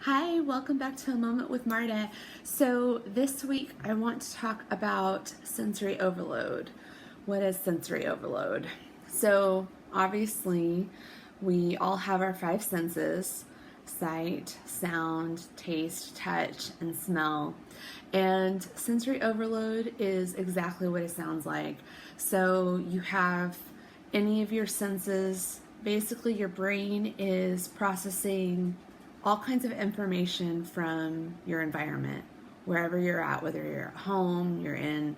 Hi, welcome back to A Moment with Marta. So this week I want to talk about sensory overload. What is sensory overload? So obviously we all have our five senses: sight, sound, taste, touch, and smell. And sensory overload is exactly what it sounds like. So you have any of your senses, basically your brain is processing all kinds of information from your environment, wherever you're at, whether you're at home, you're in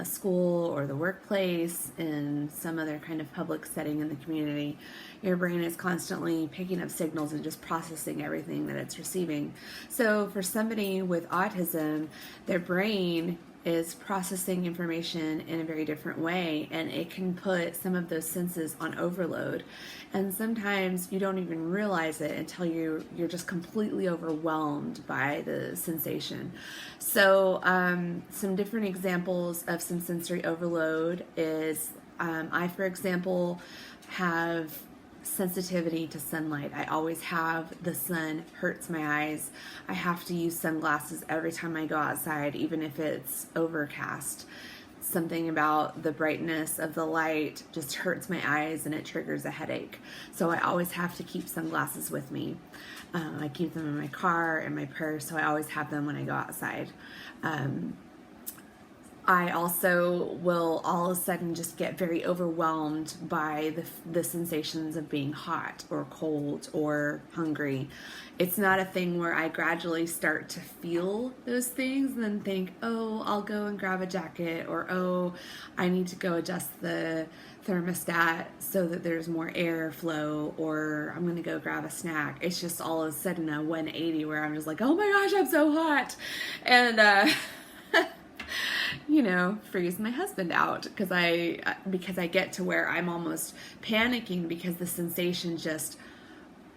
school or the workplace, in some other kind of public setting in the community. Your brain is constantly picking up signals and just processing everything that it's receiving. So for somebody with autism, their brain is processing information in a very different way, and it can put some of those senses on overload, and sometimes you don't even realize it until you're just completely overwhelmed by the sensation. So some different examples of some sensory overload is I, for example, have sensitivity to sunlight. I always have. The sun hurts my eyes. I have to use sunglasses every time I go outside, even if it's overcast. Something about the brightness of the light just hurts my eyes and it triggers a headache. So I always have to keep sunglasses with me. I keep them in my car and my purse, so I always have them when I go outside. I also will all of a sudden just get very overwhelmed by the sensations of being hot or cold or hungry. It's not a thing where I gradually start to feel those things and then think, oh, I'll go and grab a jacket, or oh, I need to go adjust the thermostat so that there's more airflow, or I'm going to go grab a snack. It's just all of a sudden a 180 where I'm just like, oh my gosh, I'm so hot. And, freeze my husband out because I get to where I'm almost panicking because the sensation just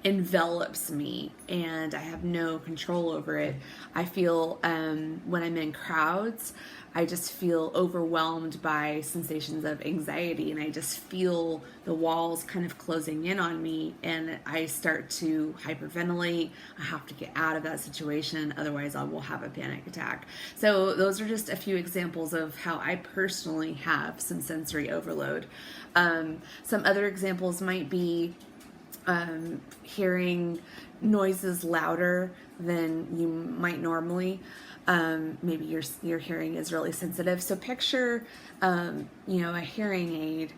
envelops me and I have no control over it. I feel when I'm in crowds, I just feel overwhelmed by sensations of anxiety, and I just feel the walls kind of closing in on me, and I start to hyperventilate. I have to get out of that situation, otherwise I will have a panic attack. So those are just a few examples of how I personally have some sensory overload. Some other examples might be hearing noises louder than you might normally. Maybe your hearing is really sensitive. So picture, a hearing aid.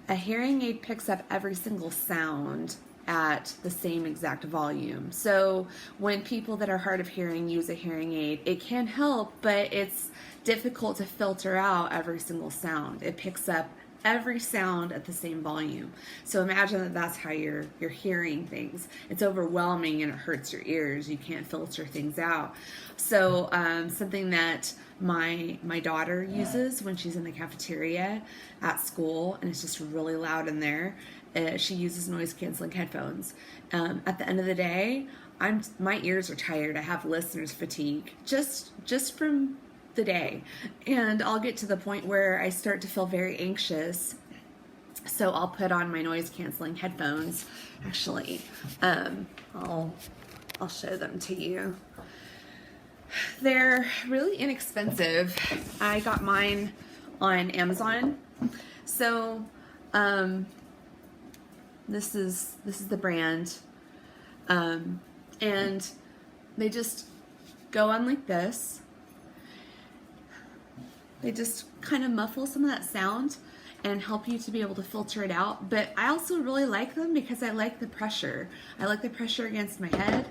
A hearing aid picks up every single sound at the same exact volume. So when people that are hard of hearing use a hearing aid, it can help, but it's difficult to filter out every single sound. It picks up every sound at the same volume. So imagine that that's how you're hearing things. It's overwhelming and it hurts your ears. You can't filter things out. So something that my daughter uses when she's in the cafeteria at school and it's just really loud in there, she uses noise canceling headphones. At the end of the day, my ears are tired. I have listener's fatigue just from the day, and I'll get to the point where I start to feel very anxious, so I'll put on my noise canceling headphones. Actually, I'll show them to you. They're really inexpensive. I got mine on Amazon. So this is the brand, and they just go on like this. They just kind of muffle some of that sound and help you to be able to filter it out. But I also really like them because I like the pressure. I like the pressure against my head.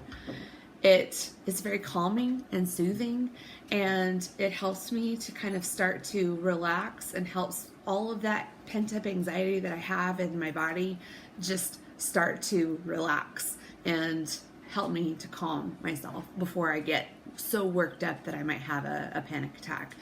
It is very calming and soothing, and it helps me to kind of start to relax and helps all of that pent-up anxiety that I have in my body just start to relax and help me to calm myself before I get so worked up that I might have a panic attack.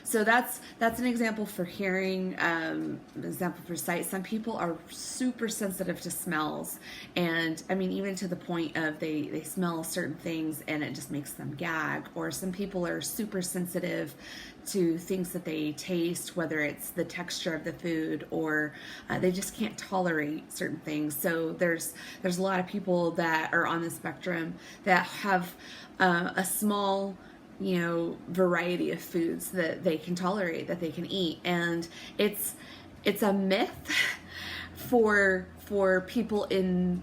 So that's an example for hearing, an example for sight. Some people are super sensitive to smells, and I mean, even to the point of they smell certain things and it just makes them gag. Or some people are super sensitive to things that they taste, whether it's the texture of the food or they just can't tolerate certain things. So there's a lot of people that are on the spectrum that have a small variety of foods that they can tolerate, that they can eat. And it's a myth for people in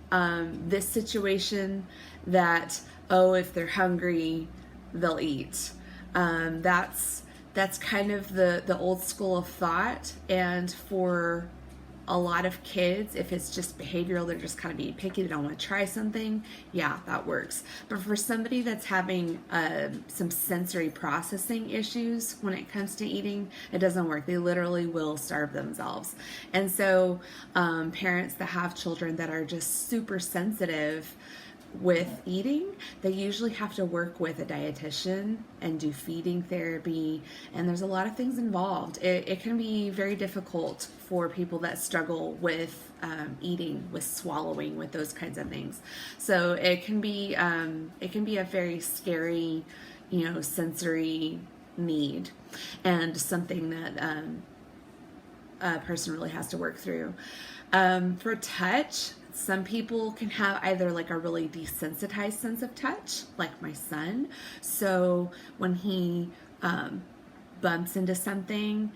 this situation that, oh, if they're hungry, they'll eat. That's kind of the old school of thought. And for a lot of kids, if it's just behavioral, they're just kind of being picky, they don't want to try something, yeah, that works. But for somebody that's having some sensory processing issues when it comes to eating, it doesn't work. They literally will starve themselves. And so parents that have children that are just super sensitive with eating, they usually have to work with a dietitian and do feeding therapy, and there's a lot of things involved. It can be very difficult for people that struggle with eating, with swallowing, with those kinds of things. So it can be a very scary, sensory need, and something that a person really has to work through. For touch, some people can have either like a really desensitized sense of touch, like my son. So when he bumps into something,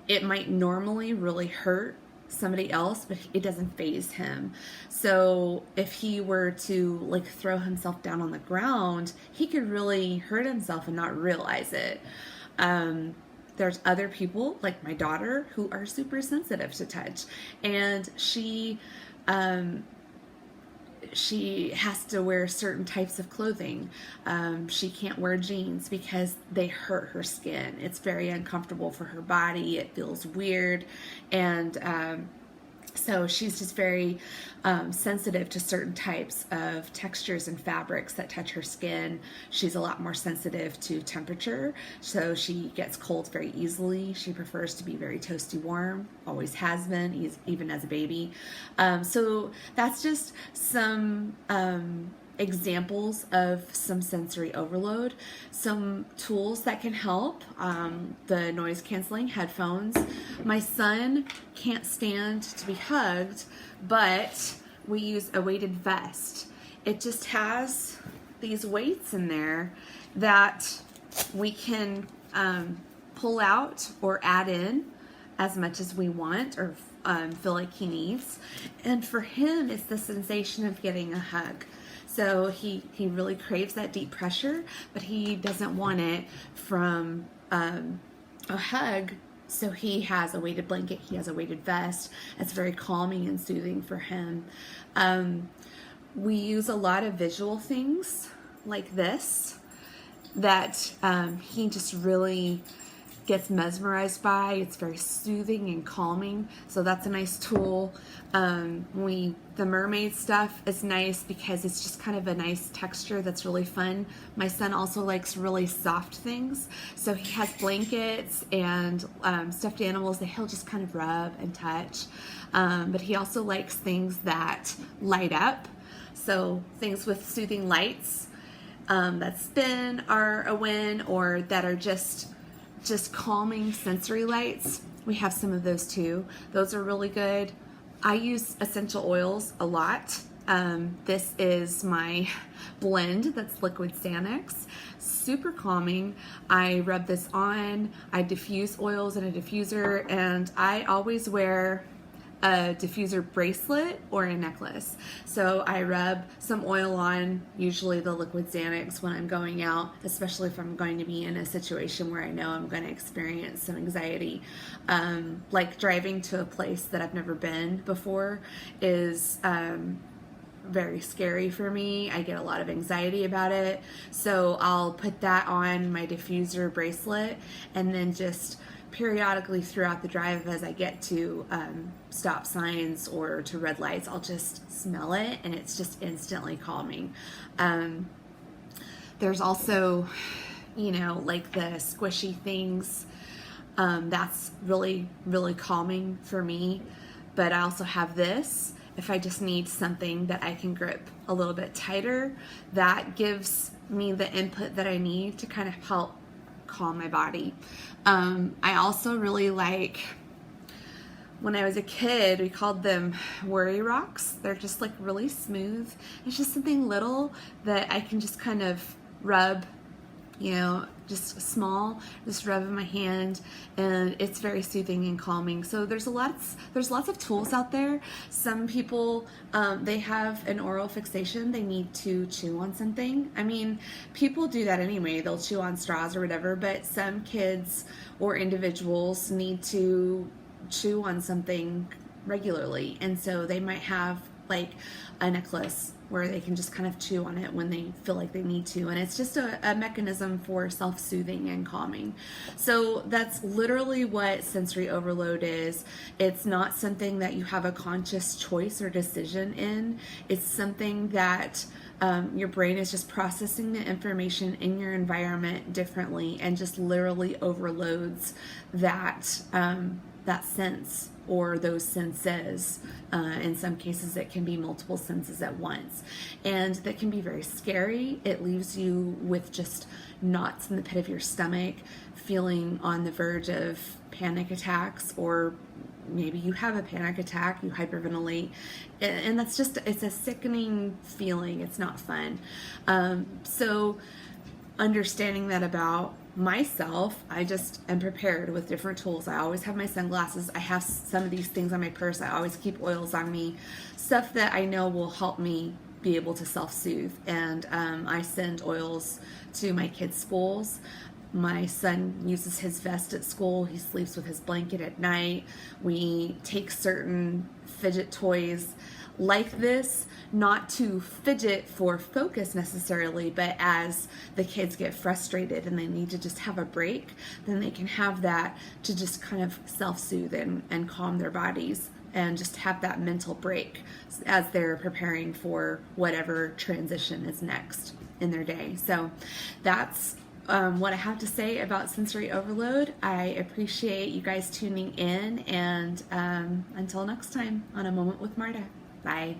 it might normally really hurt somebody else, but it doesn't faze him. So if he were to like throw himself down on the ground, he could really hurt himself and not realize it. There's other people, like my daughter, who are super sensitive to touch, and she has to wear certain types of clothing. She can't wear jeans because they hurt her skin. It's very uncomfortable for her body. It feels weird. And so she's just very sensitive to certain types of textures and fabrics that touch her skin. She's a lot more sensitive to temperature, so she gets cold very easily. She prefers to be very toasty warm, always has been, even as a baby. So that's just some examples of some sensory overload. Some tools that can help, the noise canceling headphones. My son can't stand to be hugged, but we use a weighted vest. It just has these weights in there that we can pull out or add in as much as we want or feel like he needs. And for him, it's the sensation of getting a hug. So he really craves that deep pressure, but he doesn't want it from a hug. So he has a weighted blanket, he has a weighted vest. It's very calming and soothing for him. We use a lot of visual things like this that he just really gets mesmerized by. It's very soothing and calming, so that's a nice tool. The mermaid stuff is nice because it's just kind of a nice texture that's really fun. My son also likes really soft things, so he has blankets and stuffed animals that he'll just kind of rub and touch, but he also likes things that light up, so things with soothing lights that spin are a win, or that are just calming sensory lights. We have some of those too. Those are really good. I use essential oils a lot. This is my blend that's liquid Xanax. Super calming. I rub this on. I diffuse oils in a diffuser, and I always wear a diffuser bracelet or a necklace. So I rub some oil on, usually the liquid Xanax, when I'm going out, especially if I'm going to be in a situation where I know I'm going to experience some anxiety. Like driving to a place that I've never been before is very scary for me. I get a lot of anxiety about it. So I'll put that on my diffuser bracelet, and then just periodically throughout the drive, as I get to stop signs or to red lights, I'll just smell it, and it's just instantly calming. There's also, like the squishy things. That's really, really calming for me. But I also have this. If I just need something that I can grip a little bit tighter, that gives me the input that I need to kind of help calm my body. I also really like, when I was a kid, we called them worry rocks. They're just like really smooth. It's just something little that I can just kind of rub, just small, just rub in my hand, and it's very soothing and calming. So there's lots of tools out there. Some people, they have an oral fixation. They need to chew on something. I mean, people do that anyway. They'll chew on straws or whatever, but some kids or individuals need to chew on something regularly, and so they might have like a necklace where they can just kind of chew on it when they feel like they need to, and it's just a mechanism for self-soothing and calming. So that's literally what sensory overload is. It's not something that you have a conscious choice or decision in. It's something that your brain is just processing the information in your environment differently and just literally overloads that that sense or those senses. In some cases, it can be multiple senses at once. And that can be very scary. It leaves you with just knots in the pit of your stomach, feeling on the verge of panic attacks, or maybe you have a panic attack, you hyperventilate. And that's just, it's a sickening feeling. It's not fun. So understanding that about myself, I just am prepared with different tools. I always have my sunglasses. I have some of these things on my purse. I always keep oils on me, stuff that I know will help me be able to self-soothe. And I send oils to my kids' schools. My son uses his vest at school. He sleeps with his blanket at night. We take certain fidget toys like this, not to fidget for focus necessarily, but as the kids get frustrated and they need to just have a break, then they can have that to just kind of self-soothe and calm their bodies and just have that mental break as they're preparing for whatever transition is next in their day. So that's what I have to say about sensory overload. I appreciate you guys tuning in, and until next time on A Moment with Marta. Bye.